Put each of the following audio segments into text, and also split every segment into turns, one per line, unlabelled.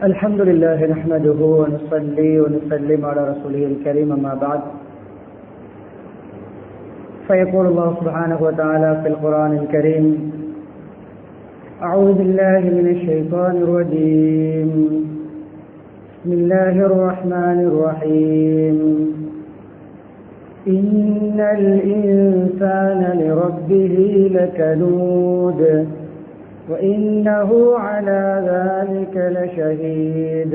الحمد لله نحمده ونصلي ونسلم على رسوله الكريم أما بعد فيقول الله سبحانه وتعالى في القرآن الكريم أعوذ بالله من الشيطان الرجيم بسم الله الرحمن الرحيم إن الإنسان لربه لكنود وإنه على ذلك لشهيد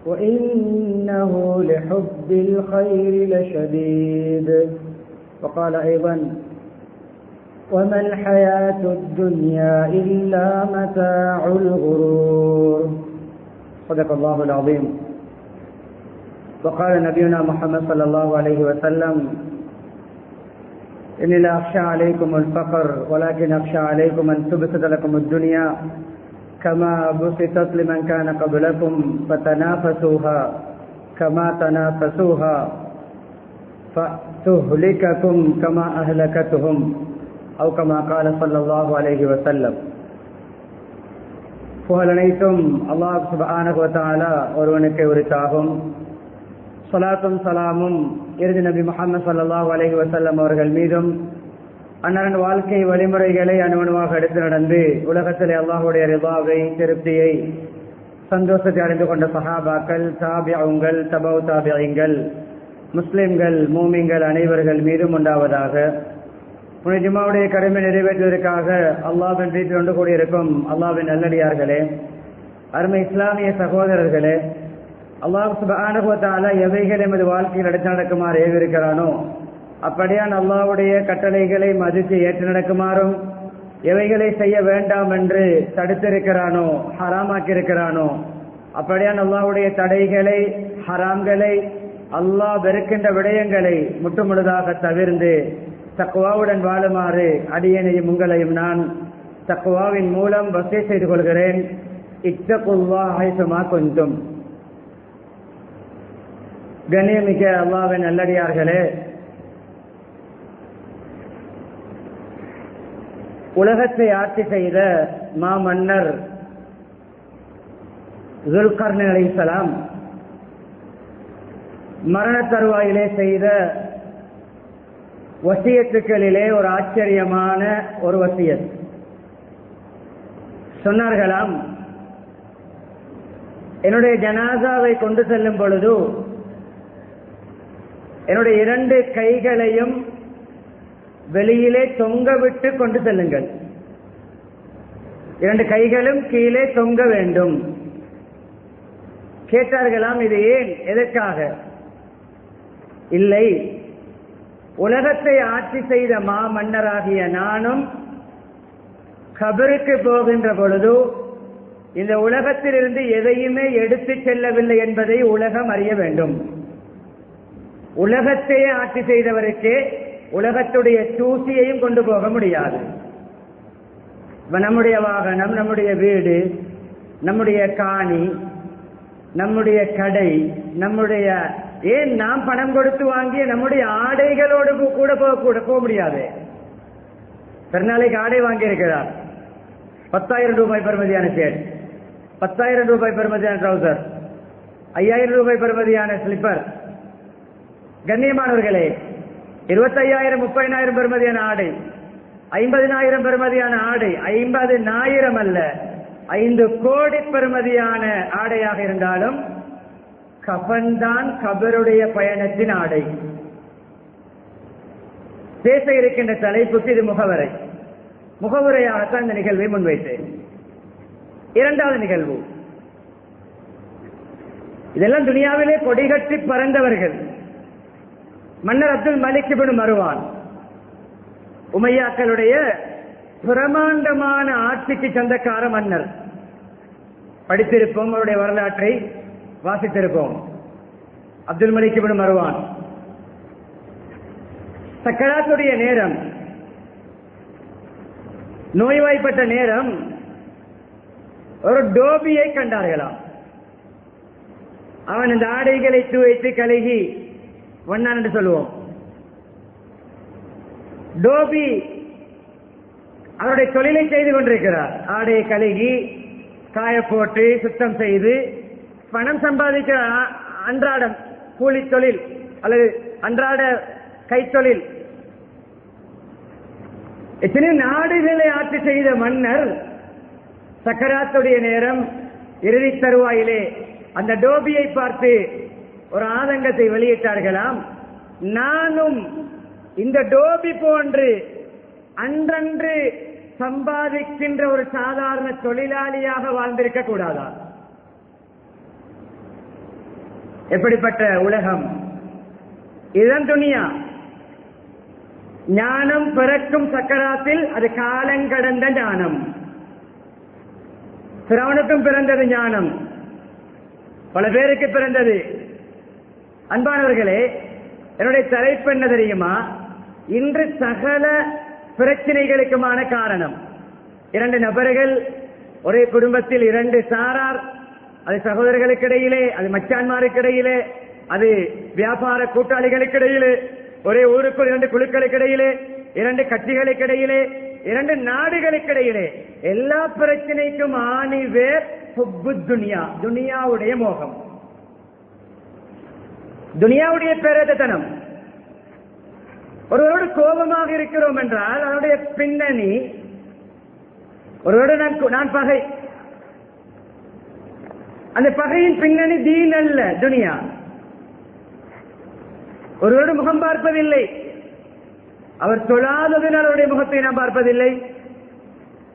وإنه لحب الخير لشديد وقال أيضا وما الحياة الدنيا إلا متاع الغرور صدق الله العظيم. وقال نبينا محمد صلى الله عليه وسلم إني لا أخشى عليكم الفقر ولكن أخشى عليكم أن تبسط لكم الدنيا كما بسطت لمن كان قبلكم فتنافسوها كما تنافسوها فتهلككم كما أهلكتهم أو كما قال صلى الله عليه وسلم. புகழனைத்தும் அல்லாஹ் சுப்ஹானஹு வ தஆலா ஒருவனுக்கே உரித்தாகும். ஸலாத்தும் ஸலாமும் இறுதி நபி முஹம்மது ஸல்லல்லாஹு அலைஹி வஸல்லம் அவர்கள் மீதும் அன்னாரின் வாழ்க்கை வழிமுறைகளை அணுவணுவாக எடுத்து நடந்து உலகத்திலே அல்லாஹ்வுடைய ரிதாவை, திருப்தியை, சந்தோஷத்தை அடைந்து கொண்ட சஹாபாக்கள், தாபிஊன்கள், தபவு தாபிஈன்கள், முஸ்லிம்கள், மூமின்கள் அனைவர்கள் மீதும் உண்டாவதாக. புனித ஜும்மாவுடைய கடமை நிறைவேற்றுவதற்காக அல்லாஹ்வின் வீட்டில் ஒன்று கூடியிருக்கும் அல்லாஹ்வின் நல்லடியார்களே, அருமை இஸ்லாமிய சகோதரர்களே, அல்லாஹ் சுப்ஹானஹு வ தஆலா எவைகளை எமது வாழ்க்கையில் எடுத்து நடக்குமாறு ஏவிருக்கிறானோ அப்படியான் அல்லாஹ்வுடைய கட்டளைகளை மதித்து ஏற்று நடக்குமாறும், எவைகளை செய்ய வேண்டாம் என்று தடுத்திருக்கிறானோ, ஹராமாக்கி இருக்கிறானோ அப்படியான் அல்லாஹ்வுடைய தடைகளை, ஹராம்களை, அல்லாஹ் வெறுக்கின்ற விடயங்களை முற்றுமுழுதாக தவிர்ந்து தக்வாவுடன் வாழுமாறு அடியேனையும் உங்களையும் நான் தக்வாவின் மூலம் வசிய செய்து கொள்கிறேன். இத்தகுல்லாஹ் ஹைசுமா குன்தும். கண்ணியமிக்க அல்லாஹ்வின் நல்லடியார்களே, உலகத்தை ஆட்சி செய்த மாமன்னர் ஸுல்கர்னைன் அலைஹிஸ்ஸலாம் மரண தருவாயிலே செய்த வசியத்துக்களிலே ஒரு ஆச்சரியமான ஒரு வசியத். சொன்னார்களாம், என்னுடைய ஜனாசாவை கொண்டு செல்லும் பொழுது என்னுடைய 2 கைகளையும் வெளியிலே தொங்க விட்டு கொண்டு செல்லுங்கள். 2 கைகளும் கீழே தொங்க வேண்டும். கேட்டார்களாம், இது ஏன், எதற்காக? இல்லை, உலகத்தை ஆட்சி செய்த மாமன்னராகிய நானும் கபருக்கு போகின்ற பொழுது இந்த உலகத்திலிருந்து எதையுமே எடுத்து செல்லவில்லை என்பதை உலகம் அறிய வேண்டும். உலகத்தையே ஆட்சி செய்தவருக்கு உலகத்துடைய தூசியையும் கொண்டு போக முடியாது. நம்முடைய வாகனம், நம்முடைய வீடு, நம்முடைய காணி, நம்முடைய கடை, நம்முடைய ஏன் நாம் பணம் கொடுத்து வாங்கிய நம்முடைய ஆடைகளோடு கூட போக முடியாது. பெருநாளைக்கு ஆடை வாங்கி இருக்கிறார், 10,000 ரூபாய் பெறுமதியான ஷர்ட், 10,000 ரூபாய் பெறுமதியான ட்ரௌசர், 5,000 ரூபாய் பெறுமதியான ஸ்லிப்பர். கண்ணியமானவர்களே, 25,000 30,000 பெறுமதியான ஆடை, 50,000 பெறுமதியான ஆடை, 50,000 அல்ல 5 கோடி பெறுமதியான ஆடையாக இருந்தாலும் கஃபன்தான் கபருடைய பயணத்தின் ஆடை. பேச இருக்கின்ற தலைப்புக்கு இது முகவரை. முகவுரையாகத்தான் இந்த நிகழ்வை முன்வைத்தேன். 2வது நிகழ்வு, இதெல்லாம் துனியாவிலே கொடிகட்டி பறந்தவர்கள். மன்னர் அப்துல் மலிக் இப்னு மர்வான், உமையாக்களுடைய பிரமாண்டமான ஆட்சிக்கு சொந்தக்கார மன்னர். படித்திருப்போம், அவருடைய வரலாற்றை வாசித்திருப்போம். அப்துல் மலிக் இப்னு மர்வான் சக்கராத்துடைய நேரம், நோய்வாய்ப்பட்ட நேரம், ஒரு டோபியை கண்டார்களாம். அவன் இந்த ஆடைகளை துவைத்து கழுகி வண்ணான் என்று சொல்லுவோம். டோபி அவருடைய தொழிலை செய்து கொண்டிருக்கிறார். ஆடையை கழுகி காய போட்டு சுத்தம் செய்து பணம் சம்பாதிக்கிற அன்றாட கூலி தொழில் அல்லது அன்றாட கைத்தொழில். எத்தனை நாடுகளை ஆட்சி செய்த மன்னர் சக்கராத்துடைய நேரம் இறுதி தருவாயிலே அந்த டோபியை பார்த்து ஒரு ஆதங்கத்தை வெளியிட்டார்களாம். நானும் இந்த டோபி போன்று அன்றன்று சம்பாதிக்கின்ற ஒரு சாதாரண தொழிலாளியாக வாழ்ந்திருக்க கூடாதா? எப்படிப்பட்ட உலகம் இதுதான் துனியா. ஞானம் பிறக்கும் சக்கராத்தில் அது காலங்கடந்த ஞானம். பிறவனுக்கும் பிறந்தது ஞானம், பல பேருக்கு பிறந்தது. அன்பானவர்களே, என்னுடைய தலைப்பு என்ன தெரியுமா? இன்று சகல பிரச்சனைகளுக்குமான காரணம் இரண்டு நபர்கள், ஒரே குடும்பத்தில் இரண்டு சாரார், அது சகோதரர்களுக்கு இடையிலே, அது மச்சான்மாருக்கு இடையிலே, அது வியாபார கூட்டாளிகளுக்கு இடையிலே, ஒரே ஊருக்குள் இரண்டு குழுக்களுக்கு இடையிலே, இரண்டு கட்சிகளுக்கு இடையிலே, இரண்டு நாடுகளுக்கு இடையிலே, எல்லா பிரச்சனைக்கும் ஆணி வேர் துனியா, துனியாவுடைய மோகம், துனியாவுடைய பேரதனம். ஒருவரோடு கோபமாக இருக்கிறோம் என்றால் அதனுடைய பின்னணி, ஒருவரோடு நான் பகை, அந்த பகையின் பின்னணி தீன் அல்ல, துனியா. ஒருவரோடு முகம் பார்ப்பதில்லை, அவர் தொழாததினால் அவருடைய முகத்தை நாம் பார்ப்பதில்லை,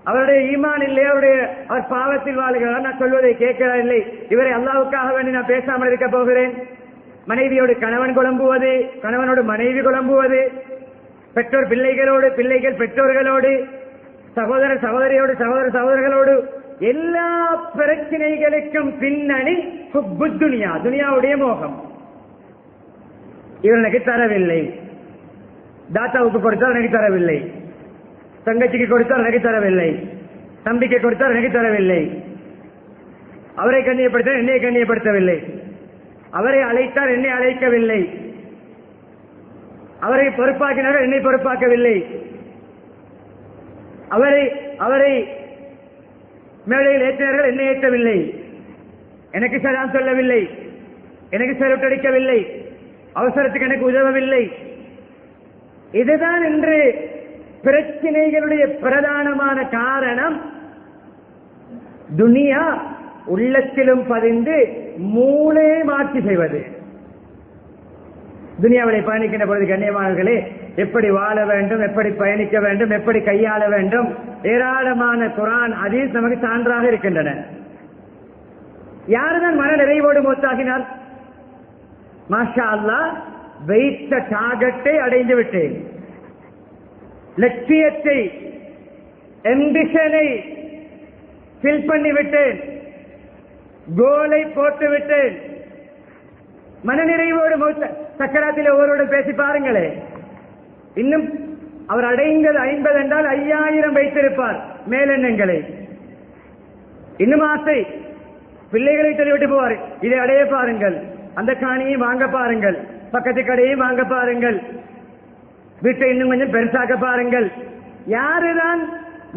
அவருடைய ஈமான் இல்லை, அவர் பாவத்தில் வாழ்கிறார், நான் சொல்வதை கேட்கிறார் இல்லை, இவரை அல்லாஹ்வுக்காக வேண்டி நான் பேசாமல் இருக்க போகிறேன். மனைவியோடு கணவன் குழம்புவது, கணவனோடு மனைவி குழம்புவது, பெற்றோர் பிள்ளைகளோடு, பிள்ளைகள் பெற்றோர்களோடு, சகோதர சகோதரியோடு, சகோதர சகோதரர்களோடு, எல்லா பிரச்சனைகளுக்கும் பின்னணி துனியா, துனியாவுடைய மோகம். இவர் எனக்கு தரவில்லை, தாத்தாவுக்கு கொடுத்தால் எனக்கு தரவில்லை, தங்கச்சிக்கு கொடுத்தால் எனக்கு தரவில்லை, தம்பிக்கு கொடுத்தால் எனக்கு தரவில்லை, அவரை கண்ணியப்படுத்த என்னை கண்ணியப்படுத்தவில்லை, அவரை அழைத்தார் என்னை அழைக்கவில்லை, அவரை பொறுப்பாக்கினார் என்னை பொறுப்பாக்கவில்லை, அவரை மேடையில் ஏற்றினார்கள் என்னை ஏற்றவில்லை, எனக்கு சலாம் சொல்லவில்லை, எனக்கு சலுட்டடிக்கவில்லை, அவசரத்துக்கு எனக்கு உதவவில்லை. இதுதான் இன்று பிரச்சனைகளுடைய பிரதானமான காரணம். துனியா உள்ளத்திலும் பதிந்து மூளையை மாற்றி செய்வது. துனியாவிலே பயணிக்கின்ற பொழுது கண்ணியமானவர்களே, எப்படி வாழ வேண்டும், எப்படி பயணிக்க வேண்டும், எப்படி கையாள வேண்டும், ஏராளமான குர்ஆன் ஹதீஸ் நமக்கு சான்றாக இருக்கின்றன. யாருதான் மன நிறைவோடு மௌத்தாகினார்? மாஷா அல்லாஹ், வைத்த டார்கெட்டை அடைந்து விட்டேன், லட்சியத்தை, எம்பிஷனை ஃபில் பண்ணி விட்டேன், கோலை போட்டு விட்டேன், மனநிறைவோடு சக்கராத்தில் ஒவ்வொருவரும் பேசி பாருங்களே. இன்னும் அவர் அடைந்தது 50 என்றால் 5000 வைத்திருப்பார் மேலெண்ணங்களை. இன்னும் ஆசை, பிள்ளைகளை சொல்லிவிட்டு போவார், இதை அடைய பாருங்கள், அந்த காணியை வாங்க பாருங்கள், பக்கத்து கடையை வாங்க பாருங்கள், வீட்டை இன்னும் கொஞ்சம் பெருசாக்க பாருங்கள். யாருதான்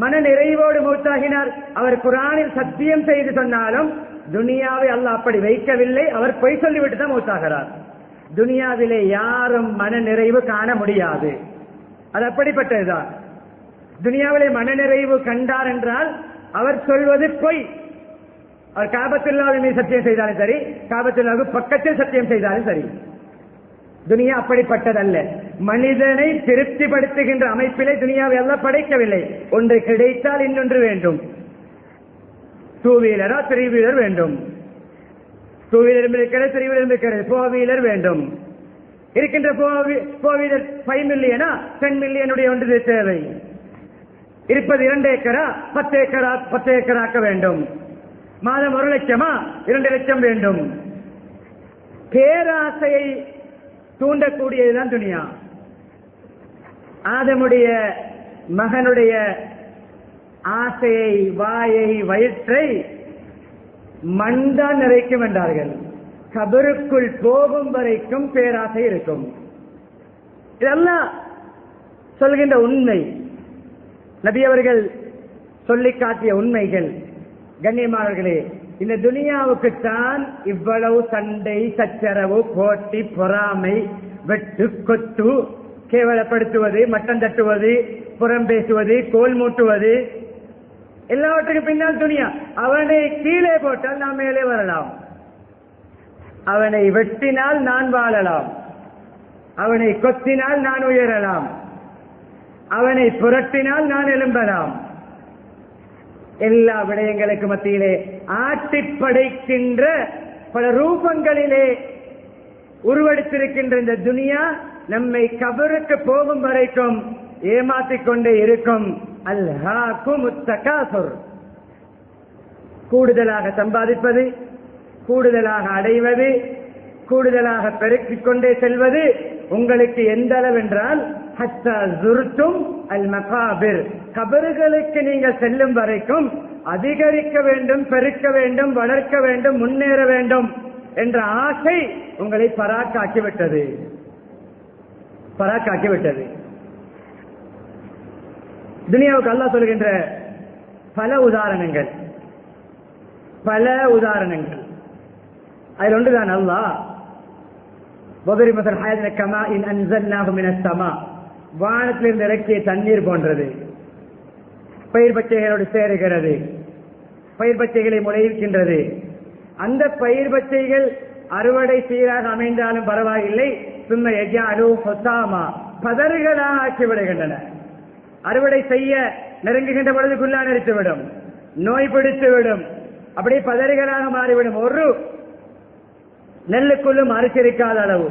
மன நிறைவோடு மௌத்தாகினார்? அவர் குர்ஆனில் சத்தியம் செய்து சொன்னாலும் துனியாவை அல்லாஹ் அப்படி வைக்கவில்லை, அவர் பொய் சொல்லிவிட்டு தான் மௌத்தாகிறார். துனியாவிலே யாரும் மன நிறைவு காண முடியாது, அது அப்படிப்பட்டதுதான். துனியாவிலே மன நிறைவு கண்டார் என்றால் அவர் சொல்வது பொய். அவர் காபத்துல்லாவின் மீது சத்தியம் செய்தாலும் சரி, காபத்துல்லாவுக்கு பக்கத்தில் சத்தியம் செய்தாலும் சரி. துனியா அப்படிப்பட்டதல்ல. மனிதனை திருப்திப்படுத்துகின்ற அமைப்பிலே துனியாவை எல்லாம் படைக்கவில்லை. ஒன்று கிடைத்தால் இன்னொன்று வேண்டும். 2 வீலரா 3 வீலர் வேண்டும், 2 வீலர் இருக்கிறது, 3 வீலர் இருக்கிறது, 4 வீலர் வேண்டும். இருக்கின்ற 4 வீலர் 5 மில்லியனா 10 மில்லியனுடைய ஒன்று தேவை. இருப்பது 2 ஏக்கரா 10 ஏக்கராக்க வேண்டும். மாதம் 1 லட்சமா 2 லட்சம் வேண்டும். பேராசையை தூண்டக்கூடியதுதான் துனியா. ஆதமுடைய மகனுடைய ஆசையை, வாயை, வயிற்றை மண்தான் நிறைக்கும் என்றார்கள். கபருக்குள் போகும் வரைக்கும் பேராசை இருக்கும். இதெல்லாம் சொல்கின்ற உண்மை, நபி அவர்கள் சொல்லி காட்டிய உண்மைகள். கண்ணியமானவர்களே, இந்த துனியாவுக்குத்தான் இவ்வளவு சண்டை, சச்சரவு, போட்டி, பொறாமை, வெட்டு, கொத்து, கேவலப்படுத்துவது, மட்டம் தட்டுவது, புறம் பேசுவது, கோல் மூட்டுவது, எல்லாவற்றுக்கும் பின்னால் துனியா. அவனை கீழே போட்டால் நாம் மேலே வரலாம், அவனை வெட்டினால் நான் வாழலாம், அவனை கொத்தினால் நான் உயரலாம், அவனை புரட்டினால் நான் எழும்பலாம். எல்லா விடயங்களுக்கு மத்தியிலே ஆட்டி படைக்கின்ற பல ரூபங்களிலே உருவெடுத்திருக்கின்ற இந்த துனியா நம்மை கபருக்கு போகும் வரைக்கும் ஏமாற்றிக் கொண்டே இருக்கும். அல்ஹாக்கும் தகாசுர், கூடுதலாக சம்பாதிப்பது, கூடுதலாக அடைவது, கூடுதலாக பெருக்கிக் கொண்டே செல்வது உங்களுக்கு எந்த அளவென்றால் ஹத்தா ஜுர்தும் அல் மகாபிர், கபறுகளுக்கு நீங்கள் செல்லும் வரைக்கும் அதிகரிக்க வேண்டும், பெருக்க வேண்டும், வளர்க்க வேண்டும், முன்னேற வேண்டும் என்ற ஆசை உங்களை பராக்காக்கிவிட்டது. துனியாவுக்கு அல்லாஹ் சொல்கின்ற பல உதாரணங்கள், அதில் ஒன்றுதான் அல்லாஹ் வானத்திலிருந்து இறக்கிய தண்ணீர் போன்றது, பயிர் பச்சைகளோடு சேருகிறது, பயிர் பச்சைகளை முளைக்கின்றது. அந்த பயிர் பச்சைகள் அறுவடை சீராக அமைந்தாலும் பரவாயில்லை, சும்மா எஜாலு ஹொசாமா, பதறுகளாக ஆக்கிவிடுகின்றன. அறுவடை செய்ய நெருங்குகின்ற பொழுதுக்குள்ளா நிறுத்திவிடும், நோய் பிடித்துவிடும், அப்படியே பதறுகளாக மாறிவிடும். ஒரு நெல்லுக்குள்ளும் அரிசிருக்காத அளவு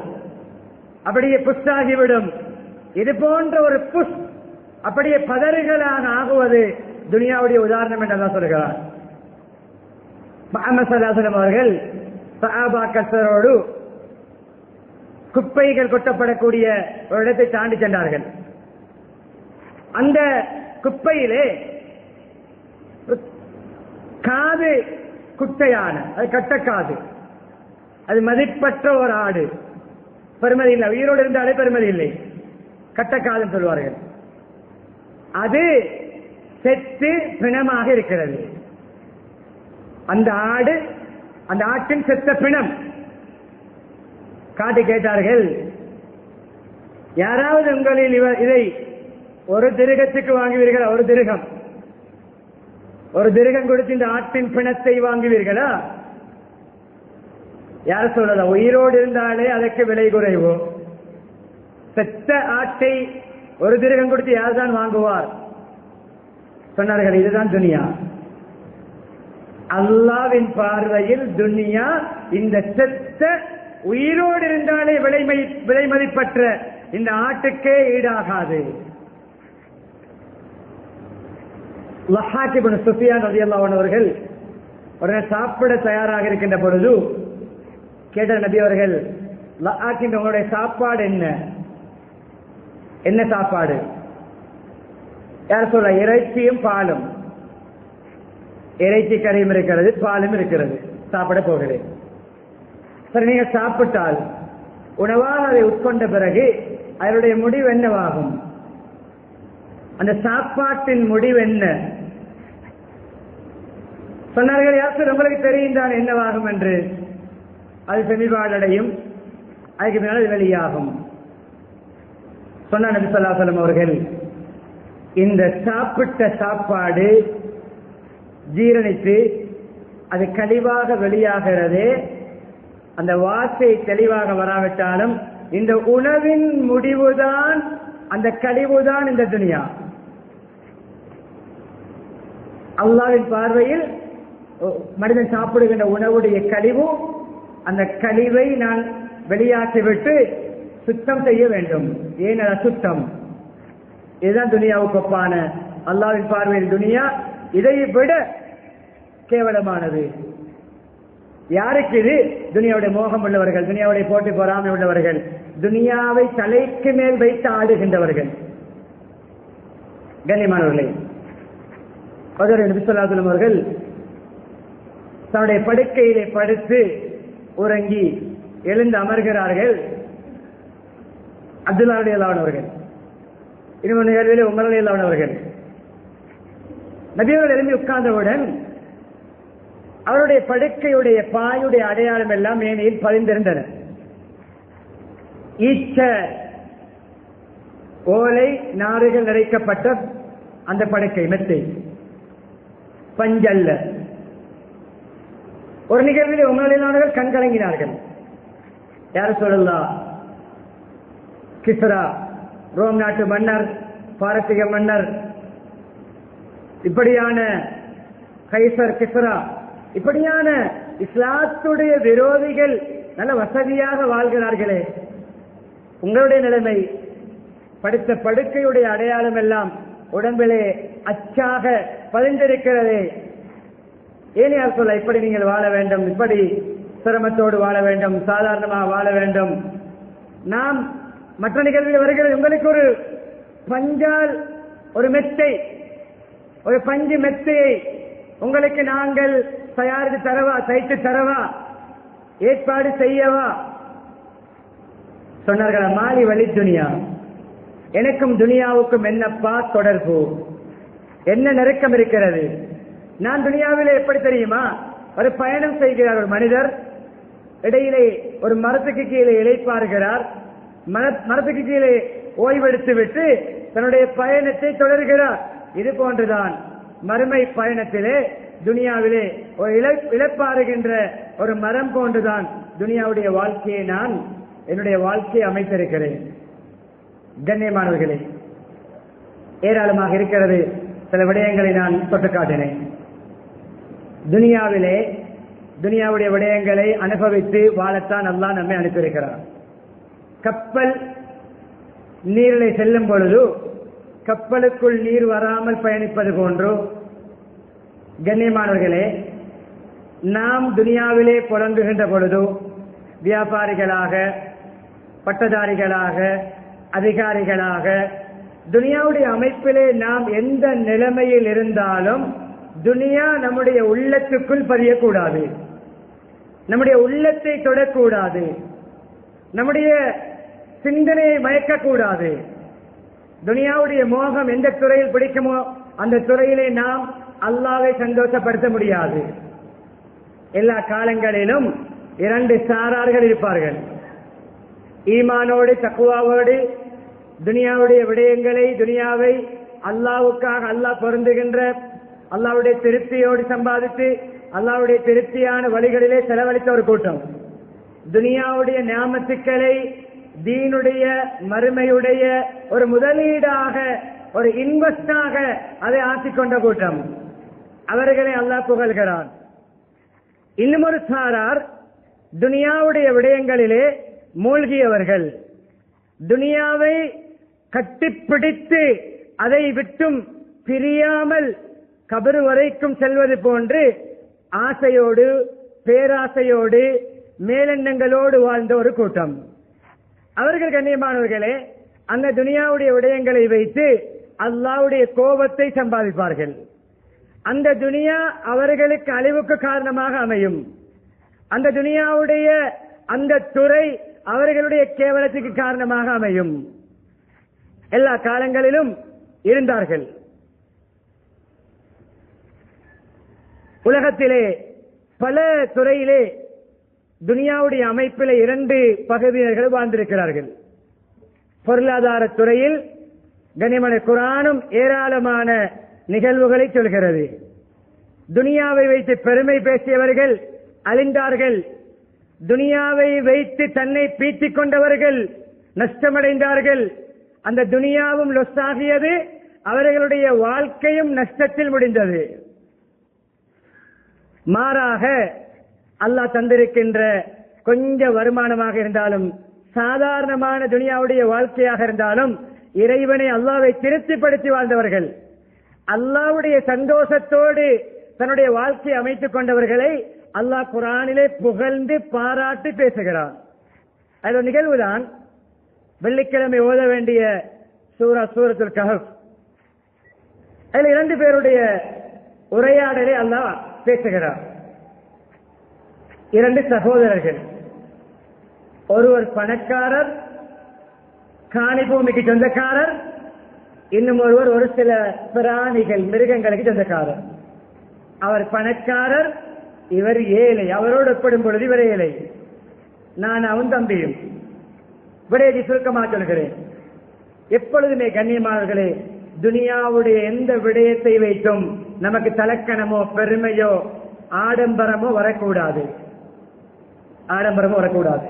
அப்படியே புஷ்டாகிவிடும். இது போன்ற ஒரு புஷ் அப்படியே பதறுகளாக ஆகுவது துனியாவுடைய உதாரணம் என்று அல்லாஹ் சொல்கிறார். முஹம்மது ஸல்லல்லாஹு அலைஹி வஸல்லம் அவர்கள் சஹாபாக்களோடு குப்பைகள் கொட்டப்படக்கூடிய ஒரு இடத்தை தாண்டி சென்றார்கள். அந்த குப்பையிலே காது குட்டையான, அது கட்டக்காது, அது மதிப்பற்ற ஒரு ஆடு, பெருமதி இல்லை, உயிரோடு இருந்தாலே பெருமதி இல்லை, கட்டக்காதுன்னு சொல்வார்கள். அது செத்து பிணமாக இருக்கிறது. அந்த ஆடு, அந்த ஆட்டின் செத்த பிணம். காட்டி கேட்டார்கள், யாராவது உங்களில் இதை ஒரு திருகத்துக்கு வாங்குவீர்களா? ஒரு திருகம் கொடுத்து இந்த ஆட்டின் பிணத்தை வாங்குவீர்களா? யார சொல்லல, உயிரோடு இருந்தாலே அதற்கு விலை குறைவோ. செத்த ஆட்டை ஒரு திருகம் கொடுத்து யார்தான் வாங்குவார்? சொன்னார்கள், இதுதான் துனியா. அல்லாஹ்வின் பார்வையில் துனியா இந்த செத்த உயிரோடு இருந்தாலே விலை மதிப்பற்ற இந்த ஆட்டுக்கே ஈடாகாது. லஹாக் இப்னு சுஃபியான் ரலியல்லாஹு அன்ஹு அவர்கள் ஒரு சாப்பிட தயாராக இருக்கின்ற பொழுது கேட்ட நபி அவர்கள், லஹாக்கின் உங்களுடைய சாப்பாடு என்ன சாப்பாடு? யார் சொல்ல? இறைச்சியும் பாலும். இறைச்சி கறியும் இருக்கிறது, பாலும் இருக்கிறது, சாப்பிட போகிறேன். சரி, நீங்க சாப்பிட்டால் உணவாக அதை உட்கொண்ட பிறகு அதனுடைய முடிவு என்னவாகும்? அந்த சாப்பாட்டின் முடிவு என்ன? சொன்னார்கள், யார் உங்களுக்கு தெரியும் தான் என்னவாகும் என்று. அது செமிபாடடையும், அதுக்கு மேலே வெளியாகும். சொன்ன நபி ஸல்லல்லாஹு அலைஹி வஸல்லம் அவர்கள், இந்த சாப்பிட்ட சாப்பாடு ஜீரணித்து அது கழிவாக வெளியாகிறது. அந்த வாசை தெளிவாக வராவிட்டாலும் இந்த உணவின் முடிவுதான், அந்த கழிவுதான் இந்த துனியா. அல்லாஹ்வின் பார்வையில் மனிதன் சாப்பிடுகின்ற உணவுடைய கழிவு, அந்த கழிவை நான் வெளியாக்கிவிட்டு சுத்தம் செய்ய வேண்டும். ஏன் அது அசுத்தம்? இதுதான் துனியாவுக்கு ஒப்பான. அல்லாஹ்வின் பார்வையில் துனியா இதை விட கேவலமானது. யாருக்கு இது? துனியாவுடைய மோகம் உள்ளவர்கள், துனியாவுடைய போட்டி பொறாமை உள்ளவர்கள், துனியாவை தலைக்கு மேல் வைத்து ஆடுகின்றவர்கள். கண்ணியமானவர்களே, நபி ஸல்லல்லாஹு அலைஹி வஸல்லம் அவர்கள் தன்னுடைய படுக்கையிலே படுத்து உறங்கி எழுந்து அமர்கிறார்கள். அப்துல்லா ரலியல்லாஹு அன்ஹு அவர்கள், இன்னொரு நிகழ்விலே உமர் ரலியல்லாஹு அன்ஹு அவர்கள், நபி அவர்கள் எழுந்து உட்கார்ந்தவுடன் அவருடைய படுக்கையுடைய பாயுடைய அடையாளம் எல்லாம் மேனியில் பதிந்திருந்தன. ஈச்ச ஓலை நாறுகள் நிறைக்கப்பட்ட அந்த படுக்கை மெத்தை, பஞ்சல்ல. ஒரு நிகழ்வில் உங்களிலானவர்கள் கண் கலங்கினார்கள். யார் சொல்லலாம்? கிஸ்ரா, ரோம் நாட்டு மன்னர், பாரசீக மன்னர், இப்படியான கைசர், கிஸ்ரா, இப்படியான இஸ்லாத்துடைய விரோதிகள் நல்ல வசதியாக வாழ்கிறார்களே, உங்களுடைய நிலைமை, படித்த படுக்கையுடைய அடையாளம் எல்லாம் உடம்பிலே அச்சாக பதிந்திருக்கிறதே, ஏன் யார் சொல்ல இப்படி நீங்கள் வாழ வேண்டும், இப்படி சிரமத்தோடு வாழ வேண்டும், சாதாரணமாக வாழ வேண்டும். நாம் மற்ற நிகழ்வில் வருகிறது, உங்களுக்கு ஒரு பஞ்சால், ஒரு மெத்தை, ஒரு பஞ்சு மெத்தையை உங்களுக்கு நாங்கள் தயாரித்து தரவா, தைத்து தரவா, ஏற்பாடு செய்யவா? சொன்னார்களா? மாலி வழி துனியா, எனக்கும் துனியாவுக்கும் என்னப்பா தொடர்பு, என்ன நெருக்கம் இருக்கிறது? நான் துனியாவிலே எப்படி தெரியுமா? ஒரு பயணம் செய்கிறார் ஒரு மனிதர், இடையிலே ஒரு மரத்துக்கு கீழே இளைப்பாறுகிறார், மரத்துக்கு கீழே ஓய்வெடுத்து விட்டு தன்னுடைய பயணத்தை தொடர்கிறார். இது போன்றுதான் மறுமை பயணத்திலே துனியாவிலே ஒரு இழப்பாறுகின்ற ஒரு மரம் போன்றுதான் துனியாவுடைய வாழ்க்கையை நான் என்னுடைய வாழ்க்கையை அமைத்திருக்கிறேன். கண்ணியமானவர்களே, ஏராளமாக இருக்கிறது. சில விடயங்களை நான் தொட்டு காட்டினேன். துனியாவிலே துனியாவுடைய விடயங்களை அனுபவித்து வாழத்தான் அல்லாஹ் நம்மை அனுப்பியிருக்கிறார். கப்பல் நீரிலே செல்லும் பொழுது கப்பலுக்குள் நீர் வராமல் பயணிப்பது போன்று, கண்ணியமானவர்களே, நாம் துனியாவிலே புலங்குகின்ற பொழுது வியாபாரிகளாக, பட்டதாரிகளாக, அதிகாரிகளாக, துனியாவுடைய அமைப்பிலே நாம் எந்த நிலைமையில் இருந்தாலும் துனியா நம்முடைய உள்ளத்துக்குள் பதியக்கூடாது, நம்முடைய உள்ளத்தை தொடக்கூடாது, நம்முடைய சிந்தனையை மயக்கக்கூடாது. துனியாவுடைய மோகம் எந்த துறையில் பிடிக்குமோ அந்த துறையிலே நாம் அல்லாஹ்வை சந்தோஷப்படுத்த முடியாது. எல்லா காலங்களிலும் இரண்டு சாரார்கள் இருப்பார்கள். ஈமானோடு, தக்வாவோடு துனியாவுடைய விடயங்களை, துனியாவை அல்லாஹ்வுக்காக, அல்லாஹ் பொருந்துகின்ற அல்லாஹ்வுடைய திருப்தியோடு சம்பாதித்து அல்லாஹ்வுடைய திருப்தியான வழிகளிலே செலவழித்த ஒரு கூட்டம். துனியாவுடைய நியாமத்துக்களை தீனுடைய, மறுமையுடைய ஒரு முதலீடாக, ஒரு இன்வெஸ்டாக அதை ஆக்கிக்கொண்ட கூட்டம். அவர்களை அல்லாஹ் புகழ்கிறான். இன்னும் ஒரு சாரார் துனியாவுடைய விடயங்களிலே மூழ்கியவர்கள், துனியாவை கட்டிப்பிடித்து அதை விட்டும் பிரியாமல் கபரு வரைக்கும் செல்வது போன்று ஆசையோடு, பேராசையோடு, மேலெண்ணங்களோடு வாழ்ந்த ஒரு கூட்டம். அவர்கள், கண்ணியமானவர்களே, அந்த துனியாவுடைய விடயங்களை வைத்து அல்லாஹ்வுடைய கோபத்தை சம்பாதிப்பார்கள். அந்த துனியா அவர்களுக்கு அழிவுக்கு காரணமாக அமையும். அந்த துனியாவுடைய அந்த துறை அவர்களுடைய கேவலத்துக்கு காரணமாக அமையும். எல்லா காலங்களிலும் இருந்தார்கள். உலகத்திலே பல துறையிலே துனியாவுடைய அமைப்பிலே இரண்டு பகுதியினர்கள் வாழ்ந்திருக்கிறார்கள். பொருளாதார துறையில் கனிமன குர்ஆனும் ஏராளமான நிகழ்வுகளை சொல்கிறது. துனியாவை வைத்து பெருமை பேசியவர்கள் அழிந்தார்கள். துனியாவை வைத்து தன்னை பீத்திக் கொண்டவர்கள் நஷ்டமடைந்தார்கள். அந்த துனியாவும் லொஸ் ஆகியது, அவர்களுடைய வாழ்க்கையும் நஷ்டத்தில் முடிந்தது. மாறாக அல்லாஹ் தந்திருக்கின்ற கொஞ்ச வருமானமாக இருந்தாலும், சாதாரணமான துனியாவுடைய வாழ்க்கையாக இருந்தாலும், இறைவனை, அல்லாஹ்வை திருப்திப்படுத்தி வாழ்ந்தவர்கள், அல்லாஹ்வுடைய சந்தோஷத்தோடு தன்னுடைய வாழ்க்கையை அமைத்துக் கொண்டவர்களை அல்லாஹ் குர்ஆனிலே புகழ்ந்து பாராட்டி பேசுகிறான். அது ஒரு நிகழ்வுதான். வெள்ளிக்கிழமை ஓத வேண்டிய சூரத்துல் கஹஃப், அதில் இரண்டு பேருடைய உரையாடலை அல்லாஹ் பேசுகிறார். இரண்டு சகோதரர்கள், ஒருவர் பணக்காரர், காணி பூமிக்கு சொந்தக்காரர், இன்னும் ஒருவர் ஒரு சில பிராணிகள், மிருகங்களுக்கு சொந்தக்காரர். அவர் பணக்காரர், இவர் ஏழை, அவரோடு ஒப்பிடும் பொழுது இவர் ஏழை, நான் அவன் தம்பியும். விடையை சுருக்கமாக சொல்கிறேன். எப்பொழுதுமே கண்ணியமானவர்களே, துனியாவுடைய எந்த விடயத்தை வைத்தும் நமக்கு தலக்கணமோ பெருமையோ ஆடம்பரமோ வரக்கூடாது. ஆடம்பரமோ வரக்கூடாது.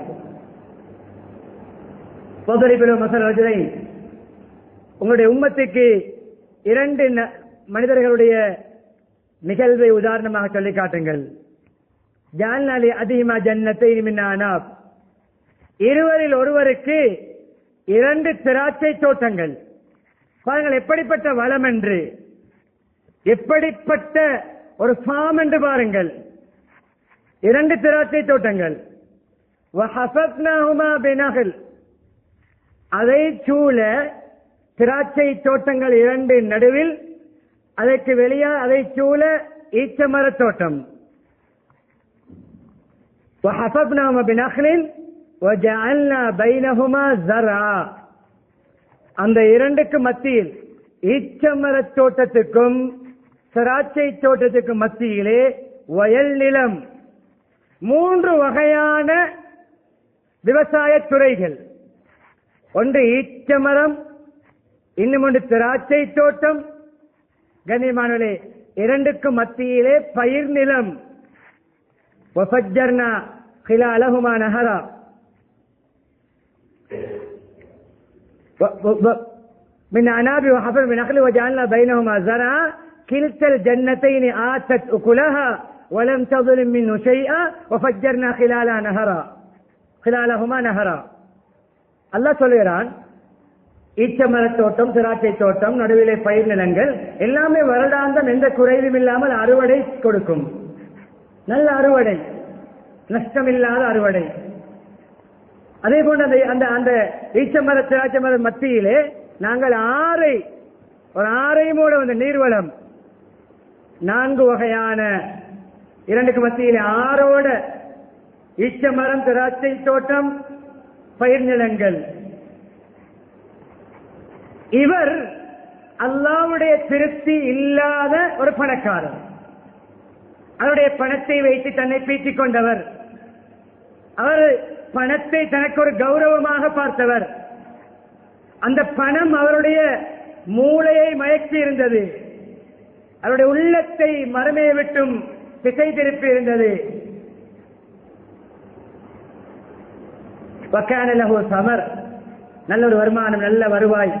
உங்களுடைய உம்மத்துக்கு 2 மனிதர்களுடைய நிகழ்வை உதாரணமாக சொல்லி காட்டுங்கள். ஜால்நாளி அதிகமா ஜன்னத்தை மின்னானாப், இருவரில் ஒருவருக்கு 2 திராட்சை தோட்டங்கள். பாருங்கள் எப்படிப்பட்ட வளம் என்று, எப்படிப்பட்ட ஒரு ஃபார்ம் என்று பாருங்கள். 2 திராட்சை தோட்டங்கள். அதை சூழ திராட்சை தோட்டங்கள் 2 நடுவில், அதற்கு வெளியே அதை சூழ ஈச்சமர தோட்டம். அந்த 2க்கு மத்தியில், ஈச்சமர தோட்டத்துக்கும் திராட்சை தோட்டத்துக்கும் மத்தியிலே வயல் நிலம். 3 வகையான விவசாய துறைகள். ஒன்று ஈச்சமரம், இன்னும் ஒன்று திராட்சை தோட்டம். கண்ணியமானவர்களே, 2க்கு மத்தியிலே பயிர் நிலம். وفجرنا خلالهما نهرا من أعناب وحفر من نخل وجعلنا بينهما زرعا كلتا الجنتين آتت أكلها ولم تظلم منه شيئا وفجرنا خلالهما نهرا. அல்லாஹ் சொல்கிறான், ஈச்சமர தோட்டம், திராட்சை தோட்டம், நடுவிலே பயிர் நிலங்கள் எல்லாமே வருடாந்தம் எந்த குறைவும் இல்லாமல் அறுவடை கொடுக்கும். நல்ல அறுவடை, நஷ்டமில்லாத அறுவடை. அதே போன்ற அந்த ஈச்சமர திராட்சை மர மத்தியிலே நாங்கள் ஒரு ஆறை மூட வந்த நீர்வளம். 4 வகையான 2க்கு மத்தியிலே ஆறோட ஈச்சமரம், திராட்சை தோட்டம், பயிர் நிலங்கள். இவர் அல்லாஹ்வுடைய திருப்தி இல்லாத ஒரு பணக்காரர். அவருடைய பணத்தை வைத்து தன்னை பீற்றிக் கொண்டவர். அவர் பணத்தை தனக்கு ஒரு கௌரவமாக பார்த்தவர். அந்த பணம் அவருடைய மூளையை மயக்கி இருந்தது. அவருடைய உள்ளத்தை மறுமையை விட்டும் திசை திருப்பி இருந்தது. சமர், நல்ல ஒரு வருமானம், நல்ல வருவாய்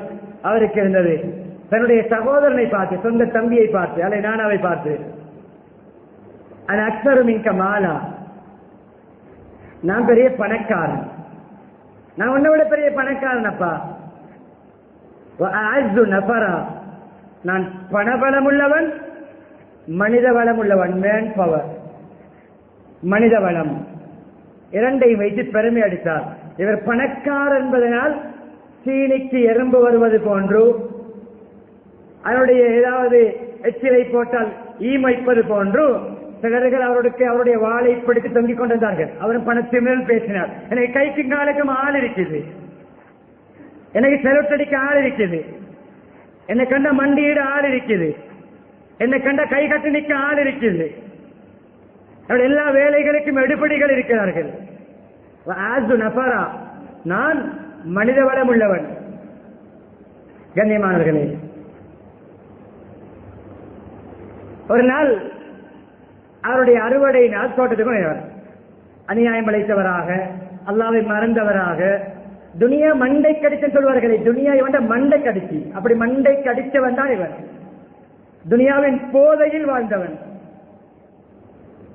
அவருக்கு இருந்தது. தன்னுடைய சகோதரனை பார்த்து, சொந்த தம்பியை பார்த்து, அல்லது நானாவை பார்த்து, அக்ஸரும் இன்க மாலா, நான் பெரிய பணக்காரன், நான் உன்னை விட பெரிய பணக்காரன் அப்பா. நபரா, நான் பணபலம் உள்ளவன், மனித வளம் உள்ளவன். மேன் பவர், மனித வளம், 2ஐயும் வைத்து பெருமை அடித்தார். இவர் பணக்காரர் என்பதனால் சீனிக்கு எறும்பு வருவது போன்று, அவருடைய ஏதாவது எச்சிலை போட்டால் ஈமைப்பது போன்று சிலர்கள் அவருடைய வாளை பிடித்து தொங்கிக் கொண்டிருந்தார்கள். அவரும் பணத்தின் பேசினார். எனக்கு கைக்கு காலுக்கும் ஆள் இருக்குது, எனக்கு செலவட்டடிக்க ஆள் இருக்குது, என்னை கண்ட மண்டியிட ஆள் இருக்குது, என்னை கண்ட கை கட்டி நிற்க ஆள் இருக்குது. அவருடைய எல்லா வேலைகளுக்கும் எடுபடிகள் இருக்கிறார்கள். நான் மனித வளம் உள்ளவன். கண்ணியமானவர்களே, ஒரு நாள் அவருடைய அறுவடை நாள் தோட்டத்துக்கும் அநியாயம் அளித்தவராக, அல்லாஹ்வை மறந்தவராக, துனியா மண்டை கடிச்சு சொல்வார்களே, துனியா இவன் மண்டை கடிச்சு, அப்படி மண்டை கடிச்சவன் தான் இவன். துனியாவின் போதையில் வாழ்ந்தவன்.